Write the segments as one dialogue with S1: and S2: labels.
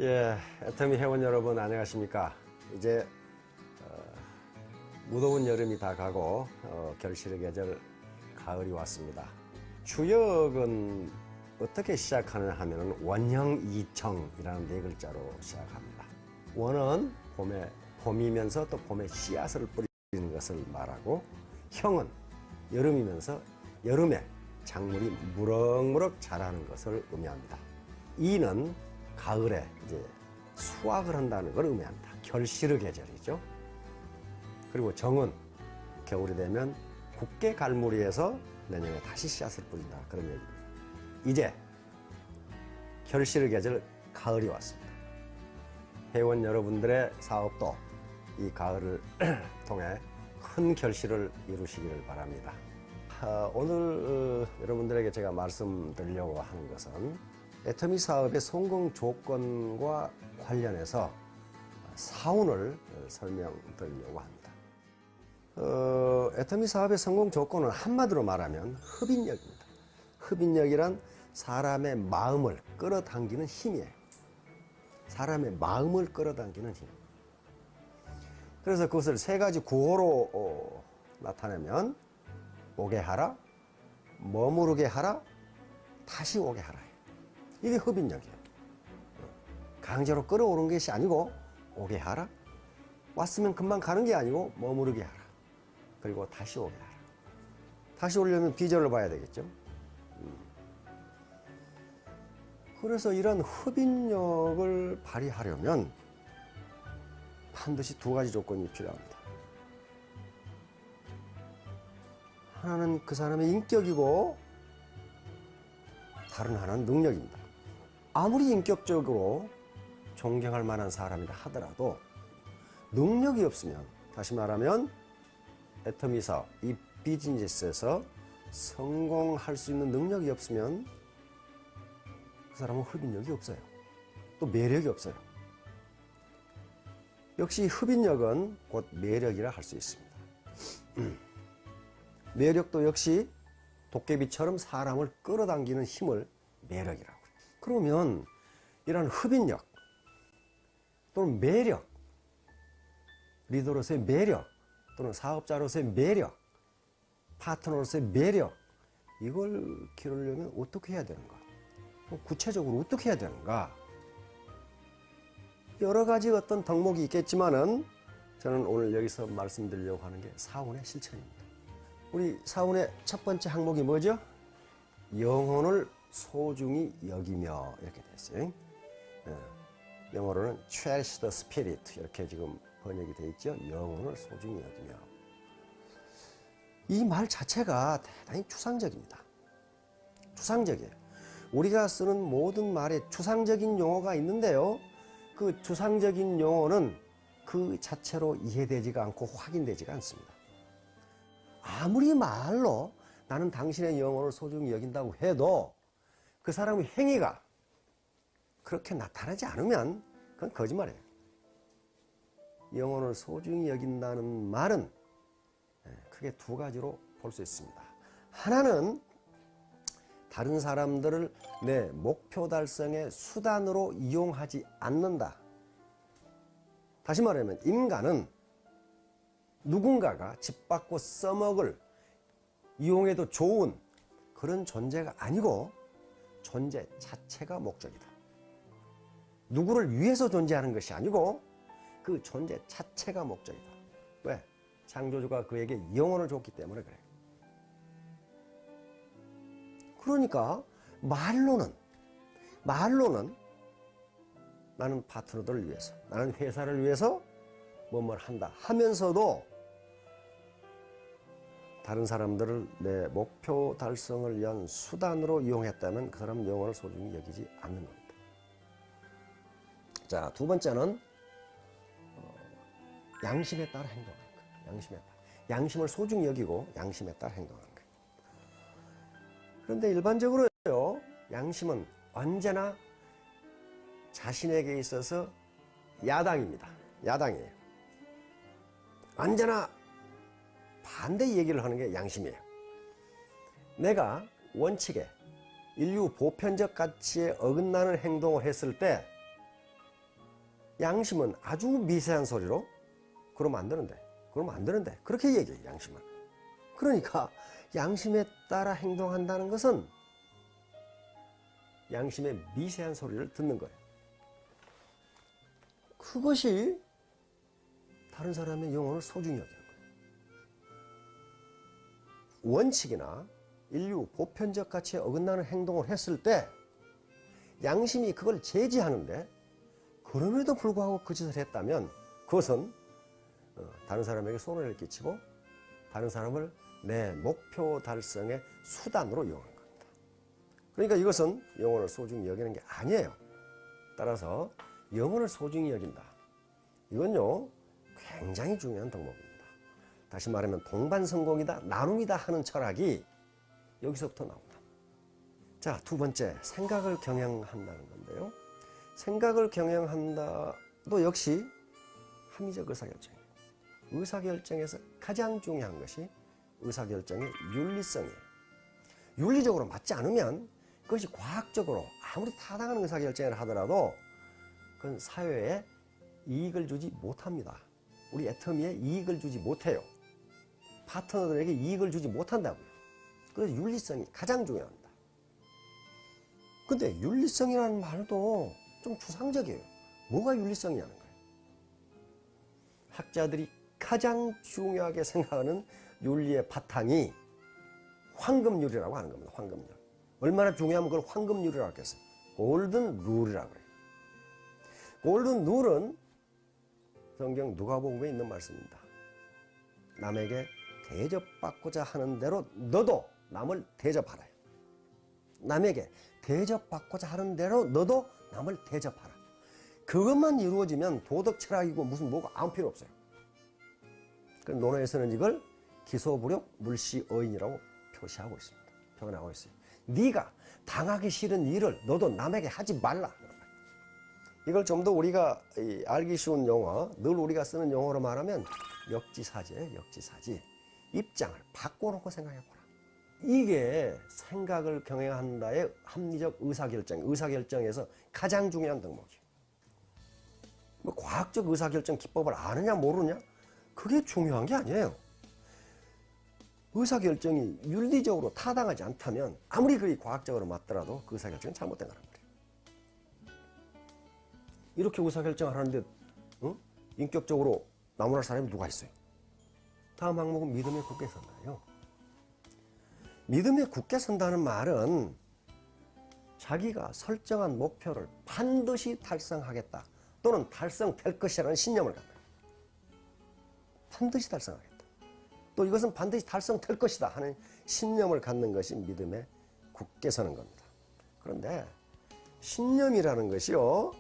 S1: 예, 애터미 회원 여러분 안녕하십니까. 이제 무더운 여름이 다 가고 결실의 계절 가을이 왔습니다. 추역은 어떻게 시작하느냐 하면 원형이청이라는 네 글자로 시작합니다. 원은 봄이면서 또 봄에 씨앗을 뿌리는 것을 말하고, 형은 여름이면서 여름에 작물이 무럭무럭 자라는 것을 의미합니다. 이는 가을에 이제 수확을 한다는 걸 의미합니다. 결실의 계절이죠. 그리고 정은 겨울이 되면 굳게 갈무리해서 내년에 다시 씨앗을 뿌린다, 그런 얘기입니다. 이제 결실의 계절 가을이 왔습니다. 회원 여러분들의 사업도 이 가을을 통해 큰 결실을 이루시기를 바랍니다. 오늘 여러분들에게 제가 말씀드리려고 하는 것은 애터미 사업의 성공 조건과 관련해서 사운을 설명드리려고 합니다. 애터미 사업의 성공 조건은 한마디로 말하면 흡인력입니다. 흡인력이란 사람의 마음을 끌어당기는 힘이에요. 사람의 마음을 끌어당기는 힘. 그래서 그것을 세 가지 구호로 나타내면 오게 하라, 머무르게 하라, 다시 오게 하라. 이게 흡인력이에요. 강제로 끌어오는 것이 아니고 오게 하라, 왔으면 금방 가는 게 아니고 머무르게 하라, 그리고 다시 오게 하라. 다시 오려면 비전을 봐야 되겠죠. 그래서 이런 흡인력을 발휘하려면 반드시 두 가지 조건이 필요합니다. 하나는 그 사람의 인격이고 다른 하나는 능력입니다. 아무리 인격적으로 존경할 만한 사람이라 하더라도 능력이 없으면, 다시 말하면 애터미 사업, 이 비즈니스에서 성공할 수 있는 능력이 없으면 그 사람은 흡인력이 없어요. 또 매력이 없어요. 역시 흡인력은 곧 매력이라 할 수 있습니다. 매력도 역시 도깨비처럼 사람을 끌어당기는 힘을 매력이라고 해요. 그러면 이런 흡인력 또는 매력, 리더로서의 매력 또는 사업자로서의 매력, 파트너로서의 매력, 이걸 기르려면 어떻게 해야 되는가? 구체적으로 어떻게 해야 되는가? 여러 가지 어떤 덕목이 있겠지만은 저는 오늘 여기서 말씀드리려고 하는 게 사운의 실천입니다. 우리 사운의 첫 번째 항목이 뭐죠? 영혼을 소중히 여기며, 이렇게 됐어요. 영어로는 cherish the spirit, 이렇게 지금 번역이 되어 있죠. 영혼을 소중히 여기며. 이 말 자체가 대단히 추상적입니다. 추상적이에요. 우리가 쓰는 모든 말에 추상적인 용어가 있는데요, 그 추상적인 용어는 그 자체로 이해되지가 않고 확인되지가 않습니다. 아무리 말로 나는 당신의 영혼을 소중히 여긴다고 해도 그 사람의 행위가 그렇게 나타나지 않으면 그건 거짓말이에요. 영혼을 소중히 여긴다는 말은 크게 두 가지로 볼 수 있습니다. 하나는 다른 사람들을 내 목표 달성의 수단으로 이용하지 않는다. 다시 말하면 인간은 누군가가 짓밟고 써먹을, 이용해도 좋은 그런 존재가 아니고 존재 자체가 목적이다. 누구를 위해서 존재하는 것이 아니고 그 존재 자체가 목적이다. 왜? 창조주가 그에게 영혼을 줬기 때문에 그래요. 그러니까 말로는 나는 파트너들을 위해서, 나는 회사를 위해서 뭐뭘 한다 하면서도 다른 사람들을 내 목표 달성을 위한 수단으로 이용했다면 그 사람은 영혼을 소중히 여기지 않는 겁니다. 자, 두 번째는 양심에 따라 행동하는 거예요. 양심에 따라. 양심을 소중히 여기고 양심에 따라 행동하는 거예요. 그런데 일반적으로요, 양심은 언제나 자신에게 있어서 야당입니다. 야당이에요. 언제나 반대 얘기를 하는 게 양심이에요. 내가 원칙에 인류 보편적 가치에 어긋나는 행동을 했을 때 양심은 아주 미세한 소리로 그러면 안 되는데, 그러면 안 되는데, 그렇게 얘기해요, 양심은. 그러니까 양심에 따라 행동한다는 것은 양심의 미세한 소리를 듣는 거예요. 그것이 다른 사람의 영혼을 소중히 여기는 거예요. 원칙이나 인류 보편적 가치에 어긋나는 행동을 했을 때 양심이 그걸 제지하는데, 그럼에도 불구하고 그 짓을 했다면 그것은 다른 사람에게 손해를 끼치고 다른 사람을 내 목표 달성의 수단으로 이용한 겁니다. 그러니까 이것은 영혼을 소중히 여기는 게 아니에요. 따라서 영혼을 소중히 여긴다, 이건요 굉장히 중요한 덕목입니다. 다시 말하면 동반성공이다, 나눔이다 하는 철학이 여기서부터 나옵니다. 자, 두 번째, 생각을 경영한다는 건데요. 생각을 경영한다도 역시 합리적 의사결정이에요. 의사결정에서 가장 중요한 것이 의사결정의 윤리성이에요. 윤리적으로 맞지 않으면 그것이 과학적으로 아무리 타당한 의사결정을 하더라도 그건 사회에 이익을 주지 못합니다. 우리 애터미에 이익을 주지 못해요. 파트너들에게 이익을 주지 못한다고요. 그래서 윤리성이 가장 중요합니다. 근데 윤리성이라는 말도 좀 추상적이에요. 뭐가 윤리성이냐는 거예요. 학자들이 가장 중요하게 생각하는 윤리의 바탕이 황금률이라고 하는 겁니다. 황금률. 얼마나 중요하면 그걸 황금률이라고 했겠어요. 골든 룰이라고 해요. 골든 룰은 성경 누가복음에 있는 말씀입니다. 남에게 대접받고자 하는 대로 너도 남을 대접하라. 남에게 대접받고자 하는 대로 너도 남을 대접하라. 그것만 이루어지면 도덕 철학이고 무슨 뭐가 아무 필요 없어요. 논어에서는 이걸 기소부력 물시어인이라고 표시하고 있습니다. 표현하고 있어요. 네가 당하기 싫은 일을 너도 남에게 하지 말라. 이걸 좀 더 우리가 알기 쉬운 용어, 늘 우리가 쓰는 용어로 말하면 역지사지예요. 역지사지. 입장을 바꿔놓고 생각해보라. 이게 생각을 경영한다의 합리적 의사결정, 의사결정에서 가장 중요한 덕목이에요. 뭐 과학적 의사결정 기법을 아느냐 모르냐? 그게 중요한 게 아니에요. 의사결정이 윤리적으로 타당하지 않다면 아무리 그리 과학적으로 맞더라도 그 의사결정은 잘못된 거란 말이에요. 이렇게 의사결정을 하는데 인격적으로 나무랄 사람이 누가 있어요? 다음 항목은 믿음에 굳게 선다예요. 믿음에 굳게 선다는 말은 자기가 설정한 목표를 반드시 달성하겠다 또는 달성될 것이라는 신념을 갖는 거예요. 반드시 달성하겠다. 또 이것은 반드시 달성될 것이다 하는 신념을 갖는 것이 믿음에 굳게 서는 겁니다. 그런데 신념이라는 것이요,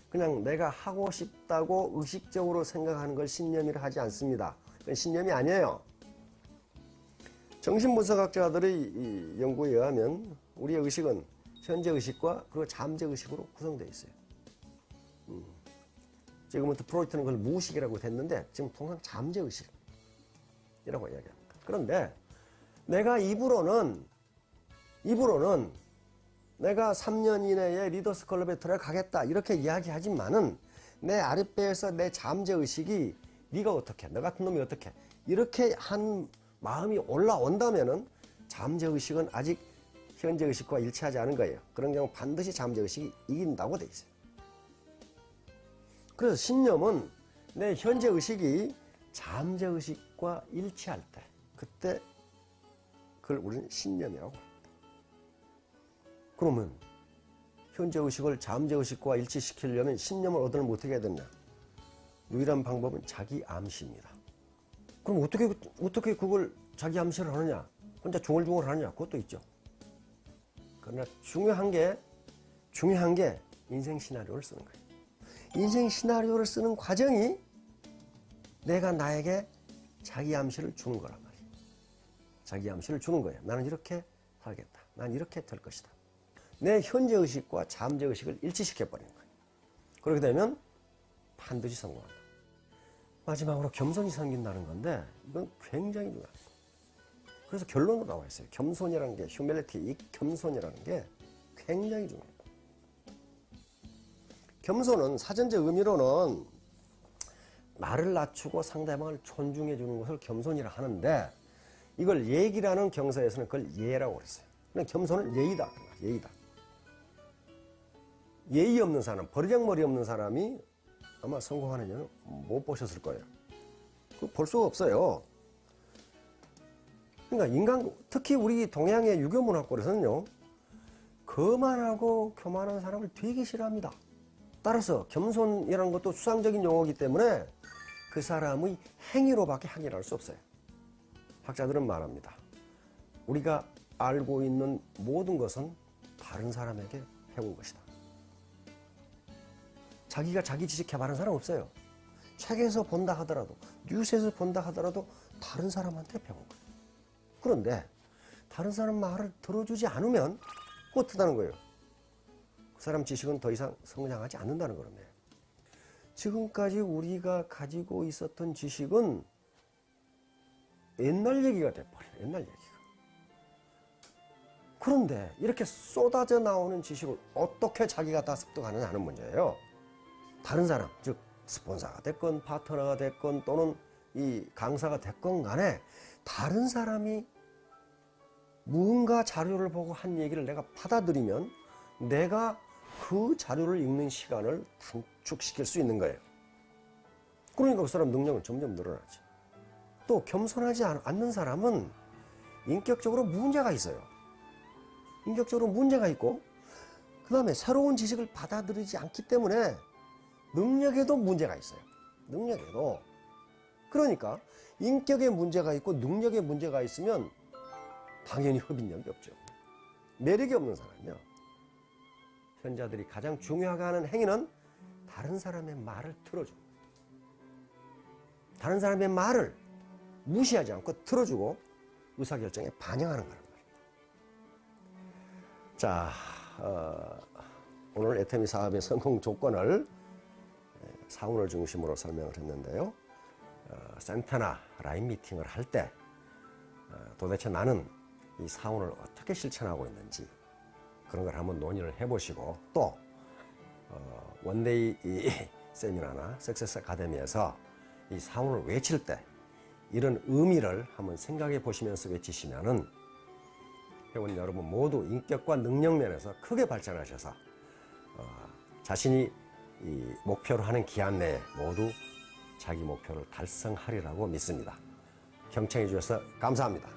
S1: 그냥 내가 하고 싶다고 의식적으로 생각하는 걸 신념이라 하지 않습니다. 그건 신념이 아니에요. 정신분석학자들의 이 연구에 의하면 우리의 의식은 현재 의식과 그리고 잠재 의식으로 구성되어 있어요. 지금부터 프로이트는 그걸 무의식이라고 했는데 지금 통상 잠재 의식이라고 이야기합니다. 그런데 내가 입으로는 내가 3년 이내에 리더스 클럽에 들어가겠다 이렇게 이야기하지만은 내 아랫배에서 내 잠재 의식이 네가 어떻게, 너 같은 놈이 어떻게 이렇게 한 마음이 올라온다면은 잠재 의식은 아직 현재 의식과 일치하지 않은 거예요. 그런 경우 반드시 잠재 의식이 이긴다고 돼 있어요. 그래서 신념은 내 현재 의식이 잠재 의식과 일치할 때, 그때 그걸 우리는 신념이라고 합니다. 그러면 현재 의식을 잠재 의식과 일치시키려면 신념을 얻으려면 어떻게 해야 되냐? 유일한 방법은 자기 암시입니다. 그럼 어떻게 그걸 자기 암시를 하느냐? 혼자 중얼중얼 하느냐? 그것도 있죠. 그러나 중요한 게 인생 시나리오를 쓰는 거예요. 인생 시나리오를 쓰는 과정이 내가 나에게 자기 암시를 주는 거란 말이에요. 자기 암시를 주는 거예요. 나는 이렇게 살겠다. 난 이렇게 될 것이다. 내 현재 의식과 잠재 의식을 일치시켜버리는 거예요. 그렇게 되면 반드시 성공한다. 마지막으로 겸손이 생긴다는 건데 이건 굉장히 중요합니다. 그래서 결론으로 나와 있어요. 겸손이라는 게, 휴밀리티, 이 겸손이라는 게 굉장히 중요합니다. 겸손은 사전적 의미로는 나를 낮추고 상대방을 존중해 주는 것을 겸손이라 하는데, 이걸 예기라는 경서에서는 그걸 예라고 그랬어요. 그냥 겸손은 예의다. 예의다. 예의 없는 사람, 버르장머리 없는 사람이 아마 성공하는 일은 못 보셨을 거예요. 그거 볼 수가 없어요. 그러니까 인간, 특히 우리 동양의 유교 문화권에서는요, 거만하고 교만한 사람을 되게 싫어합니다. 따라서 겸손이라는 것도 수상적인 용어이기 때문에 그 사람의 행위로밖에 확인할 수 없어요. 학자들은 말합니다. 우리가 알고 있는 모든 것은 다른 사람에게 배운 것이다. 자기가 자기 지식 개발한 사람 없어요. 책에서 본다 하더라도, 뉴스에서 본다 하더라도 다른 사람한테 배운 거예요. 그런데 다른 사람 말을 들어주지 않으면 어떻다는 거예요? 그 사람 지식은 더 이상 성장하지 않는다는 거라며요. 지금까지 우리가 가지고 있었던 지식은 옛날 얘기가 돼버려요. 옛날 얘기가. 그런데 이렇게 쏟아져 나오는 지식을 어떻게 자기가 다 습득하느냐 하는 문제예요. 다른 사람, 즉 스폰서가 됐건 파트너가 됐건 또는 이 강사가 됐건 간에 다른 사람이 무언가 자료를 보고 한 얘기를 내가 받아들이면 내가 그 자료를 읽는 시간을 단축시킬 수 있는 거예요. 그러니까 그 사람 능력은 점점 늘어나죠. 또 겸손하지 않는 사람은 인격적으로 문제가 있어요. 인격적으로 문제가 있고, 그 다음에 새로운 지식을 받아들이지 않기 때문에 능력에도 문제가 있어요. 능력에도. 그러니까 인격에 문제가 있고 능력에 문제가 있으면 당연히 흡인력이 없죠. 매력이 없는 사람이요. 현자들이 가장 중요하게 하는 행위는 다른 사람의 말을 들어주고, 다른 사람의 말을 무시하지 않고 들어주고 의사결정에 반영하는 거란 말이에요. 자, 오늘 애터미 사업의 성공 조건을 사운을 중심으로 설명을 했는데요. 센터나 라인 미팅을 할 때 도대체 나는 이 사운을 어떻게 실천하고 있는지 그런 걸 한번 논의를 해보시고, 또 원데이 이 세미나나 석세스 아카데미에서 이 사운을 외칠 때 이런 의미를 한번 생각해 보시면서 외치시면은 회원 여러분 모두 인격과 능력 면에서 크게 발전하셔서 자신이 이 목표로 하는 기한 내에 모두 자기 목표를 달성하리라고 믿습니다. 경청해 주셔서 감사합니다.